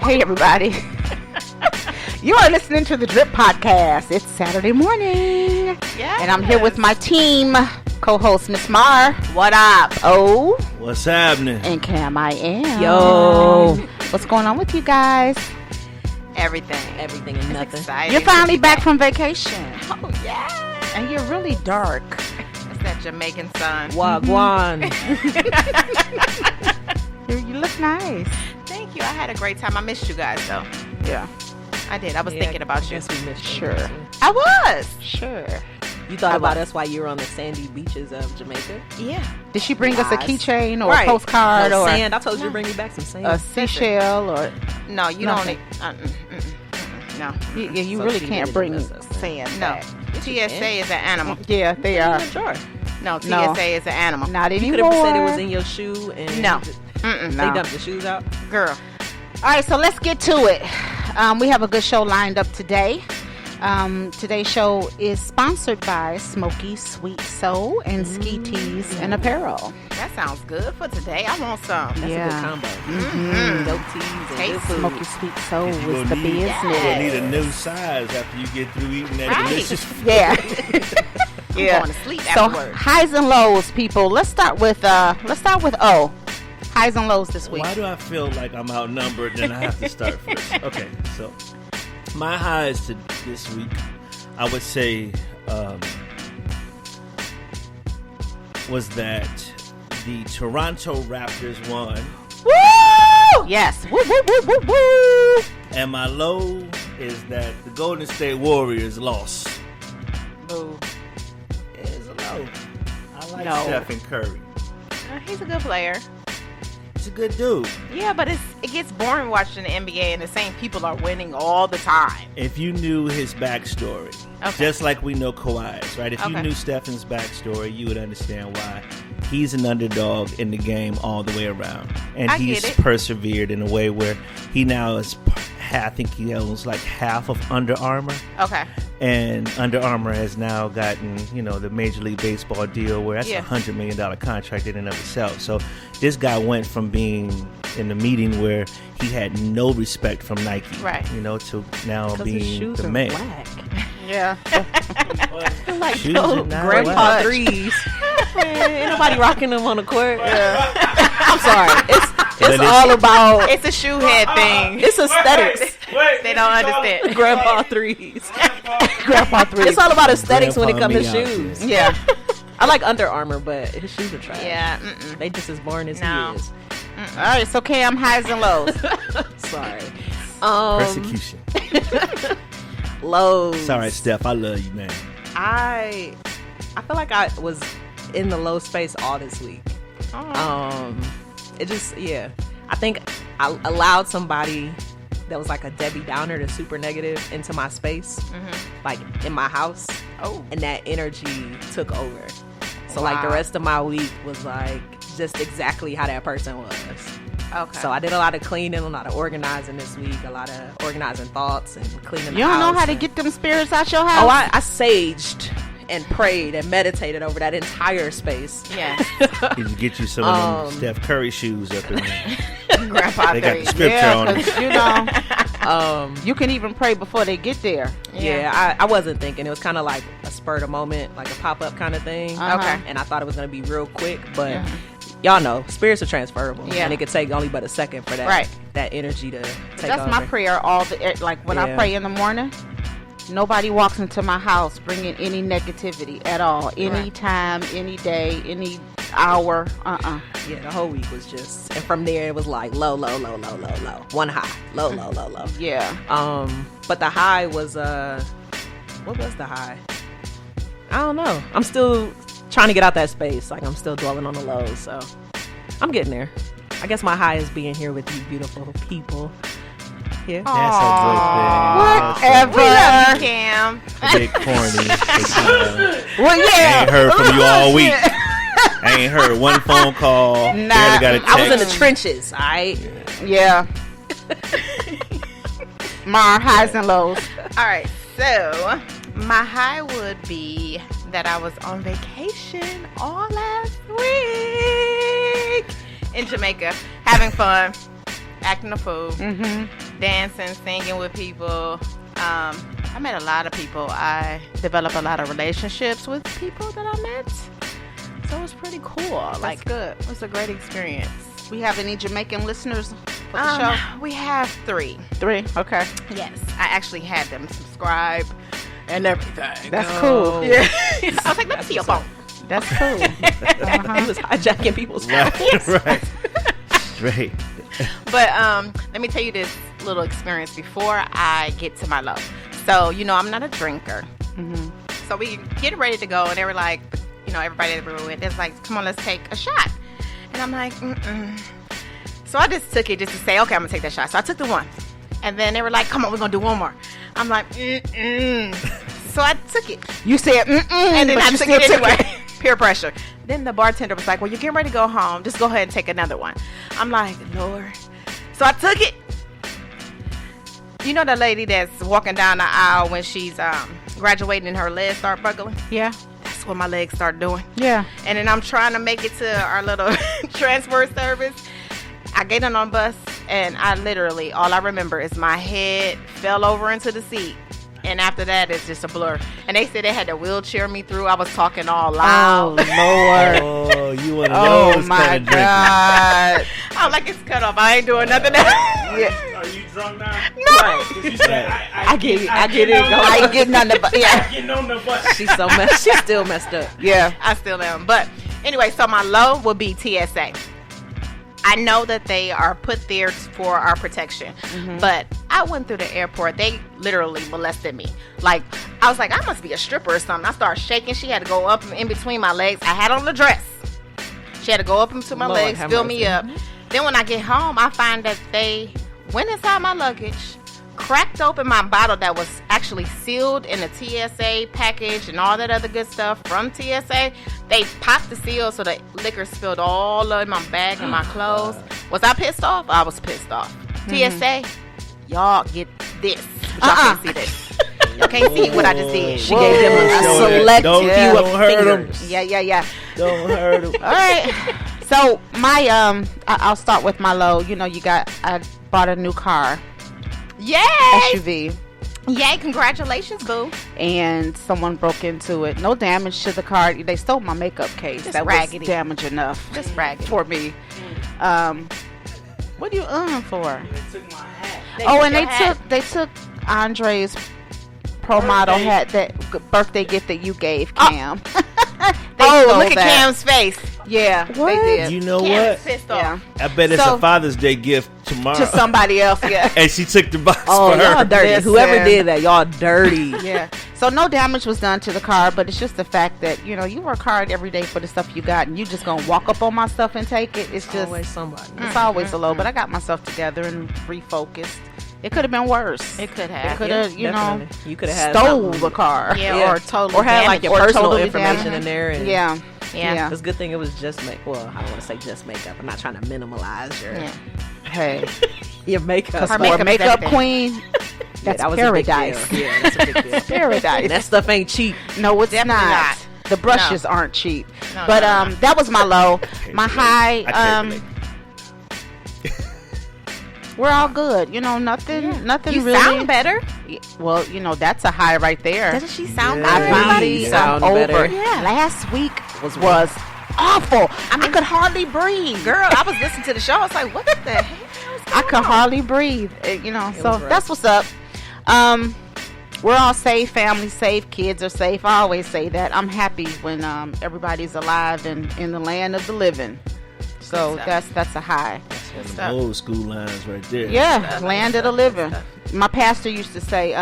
Hey, everybody. You are listening to the Drip Podcast. It's Saturday morning. Yes. And I'm here with my team, co-host Miss Mar. What up? Oh. What's happening? And Cam, I am. Yo. What's going on with you guys? Everything and nothing. Exciting. You're finally back from vacation. Oh, yeah. And you're really dark. It's that Jamaican sun. Wagwan. You look nice. Thank you. I had a great time. I missed you guys, though. Yeah. I did. I was thinking about you. Yes, we missed you. Sure. I was. Sure. You thought about us while you were on the sandy beaches of Jamaica? Yeah. Did she bring us a Lies. keychain or Right. a postcard No, or sand. I told you to bring me back some sand. a seashell or... No, you Nothing. don't. No. You So really she can't didn't bring miss us then. sand No. back. TSA is an animal. Yeah, they are. Sure. No, TSA No. is an animal. Not You anymore. could have said it was in your shoe and No. they No. dumped the shoes out. Girl. All right, so let's get to it. We have a good show lined up today. Today's show is sponsored by Smoky Sweet Soul and Ski Tees and Apparel. That sounds good for today. I want some. That's Yeah. a good combo. Mhm. Dope teas and Taste good food. Smoky Sweet Soul You was gonna the need- business. You're gonna need a new size after you get through eating that Right. delicious food. Yeah. I'm Yeah. going to sleep So afterwards. highs and lows, people. Let's start with O. Highs and lows this week. Why do I feel like I'm outnumbered and I have to start first? Okay, so my highs to this week, I would say, was that the Toronto Raptors won, Woo! Yes. Woo, woo, woo, woo, woo. and my low is that the Golden State Warriors lost. Boo. It's a low. I like No. Stephen Curry. He's a good player. He's a good dude. Yeah, but it gets boring watching the NBA and the same people are winning all the time. If you knew his backstory, Okay. just like we know Kawhi's, right? If you Okay. knew Stephen's backstory, you would understand why he's an underdog in the game all the way around. And I he's get it. persevered in a way where he now is, I think he owns like half of Under Armour. Okay. And Under Armour has now gotten, the Major League Baseball deal where that's Yeah. a $100 million contract in and of itself. So this guy went from being in the meeting where he had no respect from Nike, Right. to now Because his being shoes the are man. black. Yeah. Like Shoes those are not grandpa black. threes. Man, ain't nobody rocking them on the court. I'm sorry. It's all about. It's a shoe head thing. It's aesthetics. They don't understand. Grandpa threes. Grandpa 3. It's all about aesthetics when it comes to Grandpa me out shoes. there. Yeah. I like Under Armour, but his shoes are trash. Yeah. They just as boring as No. he is. All right, so Cam, highs and lows. Sorry. Persecution. Lows. It's all right, Steph. I love you, man. I feel like I was in the low space all this week. It just, I think I allowed somebody that was like a Debbie Downer to super negative into my space, like in my house. Oh. And that energy took over. So like the Wow. rest of my week was like just exactly how that person was. Okay. So I did a lot of cleaning, a lot of organizing this week, a lot of organizing thoughts and cleaning the You don't know house how to and- get them spirits out your house? Oh, I saged and prayed and meditated over that entire space. Yes. Did you get you some of them Steph Curry shoes up in there? Grandpa They got the 3. scripture Yeah, on them. 'cause, you can even pray before they get there. Yeah, I wasn't thinking. It was kind of like a spur of the moment, like a pop-up kind of thing. Uh-huh. Okay. And I thought it was going to be real quick, but y'all know, spirits are transferable. Yeah. And it could take only but a second for that, Right. that energy to take That's over. my prayer like when I Yeah. pray in the morning. Nobody walks into my house bringing any negativity at all. Any time, any day, any hour. Yeah, the whole week was just, and from there it was like low, low, low, low, low, low. One high, low, low, low, low. Yeah. But the high was what was the high? I don't know. I'm still trying to get out that space. Like I'm still dwelling on the lows, so I'm getting there. I guess my high is being here with you beautiful people. Yeah. That's a good thing. Whatever. We love you, Cam. A bit corny. Well, I yeah. ain't heard from you all week. I ain't heard one phone call. Nah. Barely got a text. I was in the trenches, all right? Yeah. My highs and lows. All right, so my high would be that I was on vacation all last week in Jamaica, having fun, acting a fool. Mm-hmm. dancing, singing with people. I met a lot of people. I developed a lot of relationships with people that I met. So it was pretty cool. That's good. It was a great experience. We have any Jamaican listeners for the show? We have 3. 3. Okay. Yes. I actually had them subscribe and everything. That's cool. Yeah. I was like, let me see your phone. That's cool. He was hijacking people's phone. Right. Straight. But let me tell you this little experience before I get to my low. So, I'm not a drinker. Mm-hmm. So we get ready to go, and they were like, everybody that we were with, it's like, come on, let's take a shot. And I'm like, So I just took it just to say, okay, I'm going to take that shot. So I took the one. And then they were like, come on, we're going to do one more. I'm like, So I took it. You said, And then but I you took still it took anyway. Peer pressure. Then the bartender was like, well, you're getting ready to go home. Just go ahead and take another one. I'm like, Lord. So I took it. You know the lady that's walking down the aisle when she's graduating and her legs start buckling? Yeah. That's what my legs start doing. Yeah. And then I'm trying to make it to our little transfer service. I get on the bus, and I literally, all I remember is my head fell over into the seat. And after that, it's just a blur. And they said they had to wheelchair me through. I was talking all loud. Oh, Lord. Oh, you one of those my kind of drinkers. God. I'm like, it's cut off. I ain't doing nothing else. Yeah. Are you drunk now? No. Because you said, I get it. I get it. Go. I ain't getting on the yeah. getting on the bus. She's so messed. She's still messed up. Yeah. I still am. But anyway, so my low will be TSA. I know that they are put there for our protection. Mm-hmm. But I went through the airport. They literally molested me. Like, I was like, I must be a stripper or something. I started shaking. She had to go up in between my legs. I had on the dress. She had to go up into my Lord, legs, have fill mercy. me up. Then when I get home, I find that they went inside my luggage, cracked open my bottle that was actually sealed in a TSA package and all that other good stuff from TSA. They popped the seal so the liquor spilled all in my bag and my clothes. Was I pissed off? I was pissed off. TSA, y'all get this. Y'all can't see this. Y'all can't see what I just did. She gave them a Show that. select Don't- few don't of hurt 'em. fingers. Yeah. Don't hurt him. All right. So my I'll start with my low. I bought a new car, Yay! SUV, Yay, congratulations, boo. and someone broke into it. No damage to the car. They stole my makeup case. Just that raggedy. was damage enough Just raggedy. for me. What are you for? They took my hat. And they took Andre's pro model Birthday. hat, that birthday gift that you gave Cam. They Oh, stole look at that. Cam's face. Yeah, they did. You know Cam's what? pissed Yeah. off. I bet it's So- a Father's Day gift tomorrow. To somebody else, yeah. And she took the box Oh, for y'all her. dirty. Listen. Whoever did that, y'all dirty. Yeah. So no damage was done to the car, but it's just the fact that, you work hard every day for the stuff you got, and you just gonna walk up on my stuff and take it. It's just, Always somebody. it's always a low, but I got myself together and refocused. It could have been worse. It could It have. could have, Definitely. You could have had stole something. the car. Yeah, or totally or had like damaged. your Or personal totally information damaged. in there. And Yeah. Yeah. It's a good thing it was just well, I don't want to say just makeup. I'm not trying to minimalize your Yeah. Hey, your makeup. because Her for a makeup is makeup everything. queen, that's that was a big paradise. deal. Yeah, that's a big deal. Paradise. That stuff ain't cheap. No, it's Definitely not. not. The brushes aren't cheap. No, But no. that was my low. My high, I can't relate. we're all good. Nothing You really. sound better. Well, that's a high right there. Doesn't she sound Yeah. better? I finally You am sound over. better. Yeah. Last week was awful. I could hardly breathe. Girl, I was listening to the show. I was like, what the hell? I could hardly breathe. So was rough. that's what's up. We're all safe, family safe, kids are safe. I always say that. I'm happy when everybody's alive and in the land of the living. So Good stuff. that's a high. Old school lines right there. Yeah, land of the living. My pastor used to say,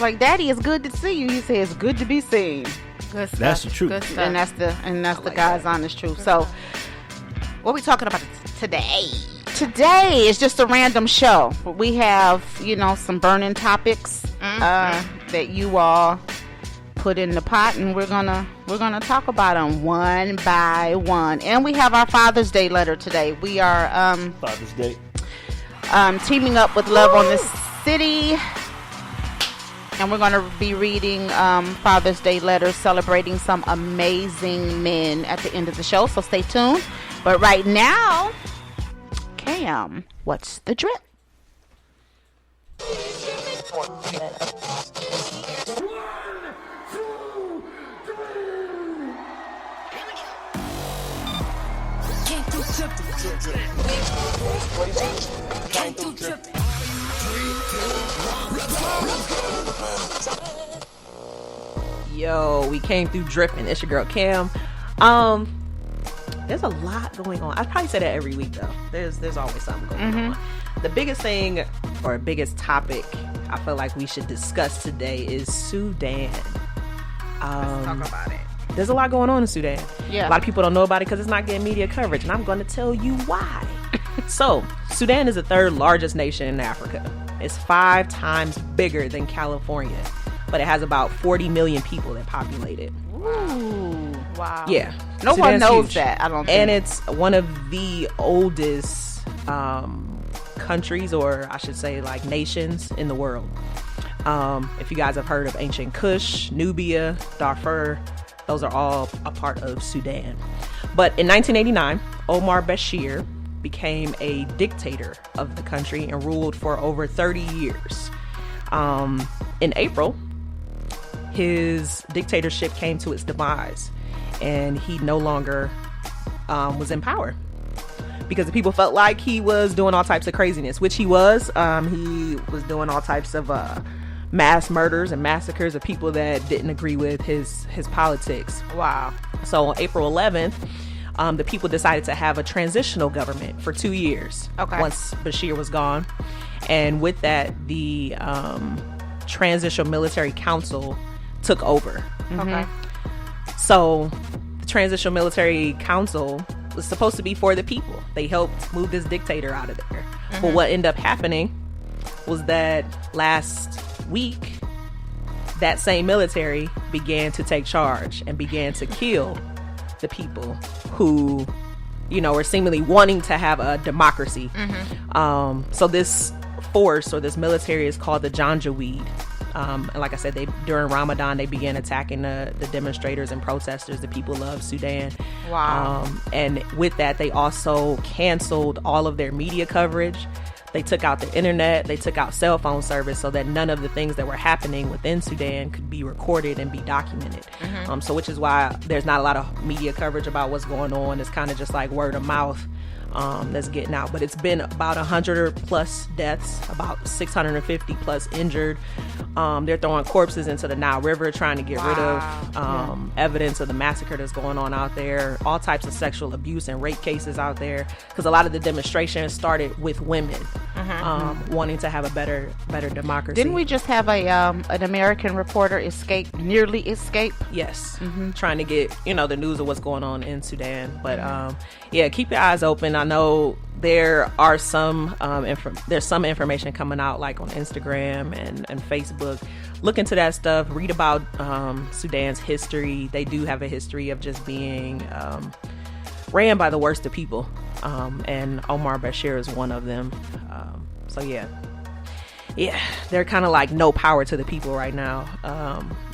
like, Daddy, it's good to see you. He said, it's good to be seen. Good stuff. That's the truth. Good stuff. And that's the God's honest truth. So What we talking about today? today is just a random show. We have, some burning topics that you all put in the pot, and we're gonna talk about them one by one. And we have our Father's Day letter today. We are Father's Day. teaming up with Love on the City, and we're going to be reading Father's Day letters celebrating some amazing men at the end of the show, so stay tuned. But right now, Cam, what's the drip? Yo, we came through dripping. It's your girl Cam. There's a lot going on. I probably say that every week though. There's always something going on. The biggest thing or biggest topic I feel like we should discuss today is Sudan. Let's talk about it. There's a lot going on in Sudan. Yeah. A lot of people don't know about it because it's not getting media coverage, and I'm going to tell you why. So, Sudan is the third largest nation in Africa. It's 5 times bigger than California, but it has about 40 million people that populate it. Ooh, wow. Yeah. No one Sudan's knows huge. that, I don't think. And it's one of the oldest countries, or I should say like nations in the world. If you guys have heard of ancient Kush, Nubia, Darfur, those are all a part of Sudan. But in 1989, Omar Bashir became a dictator of the country and ruled for over 30 years. In April, his dictatorship came to its demise, and he no longer was in power because the people felt like he was doing all types of craziness, which he was. He was doing all types of mass murders and massacres of people that didn't agree with his politics. Wow. So on April 11th, the people decided to have a transitional government for 2 years. Okay. Once Bashir was gone. And with that, the Transitional Military Council took over. Okay. So the Transitional Military Council was supposed to be for the people. They helped move this dictator out of there. But what ended up happening was that last week, that same military began to take charge and began to kill the people who, you know, were seemingly wanting to have a democracy. So this force or this military is called the Janjaweed. And like I said, during Ramadan, they began attacking the demonstrators and protesters, the people of Sudan. Wow. And with that, they also canceled all of their media coverage. They took out the internet, they took out cell phone service so that none of the things that were happening within Sudan could be recorded and be documented. So which is why there's not a lot of media coverage about what's going on. It's kind of just like word of mouth that's getting out. But it's been about 100 plus deaths, about 650 plus injured. They're throwing corpses into the Nile River trying to get rid of evidence of the massacre that's going on out there. All types of sexual abuse and rape cases out there, because a lot of the demonstrations started with women wanting to have a better democracy. Didn't we just have an American reporter nearly escape? Yes. Trying to get, the news of what's going on in Sudan. But yeah, keep your eyes open. I know there are some there's some information coming out like on Instagram and Facebook. Look into that stuff. Read about Sudan's history. They do have a history of just being ran by the worst of people, and Omar Bashir is one of them. So yeah, they're kind of like no power to the people right now.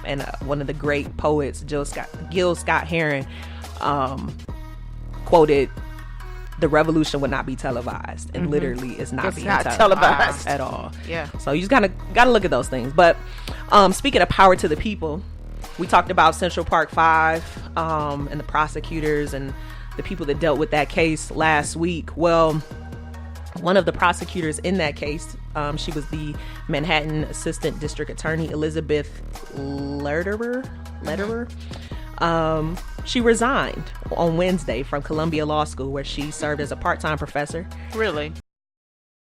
And one of the great poets, Gil Scott Heron, quoted, "The revolution would not be televised," and literally it's not being televised at all. Yeah. So you just gotta look at those things. But speaking of power to the people, we talked about Central Park 5 and the prosecutors and the people that dealt with that case last week. Well, one of the prosecutors in that case, she was the Manhattan Assistant District Attorney, Elizabeth Lederer. She resigned on Wednesday from Columbia Law School, where she served as a part-time professor. Really?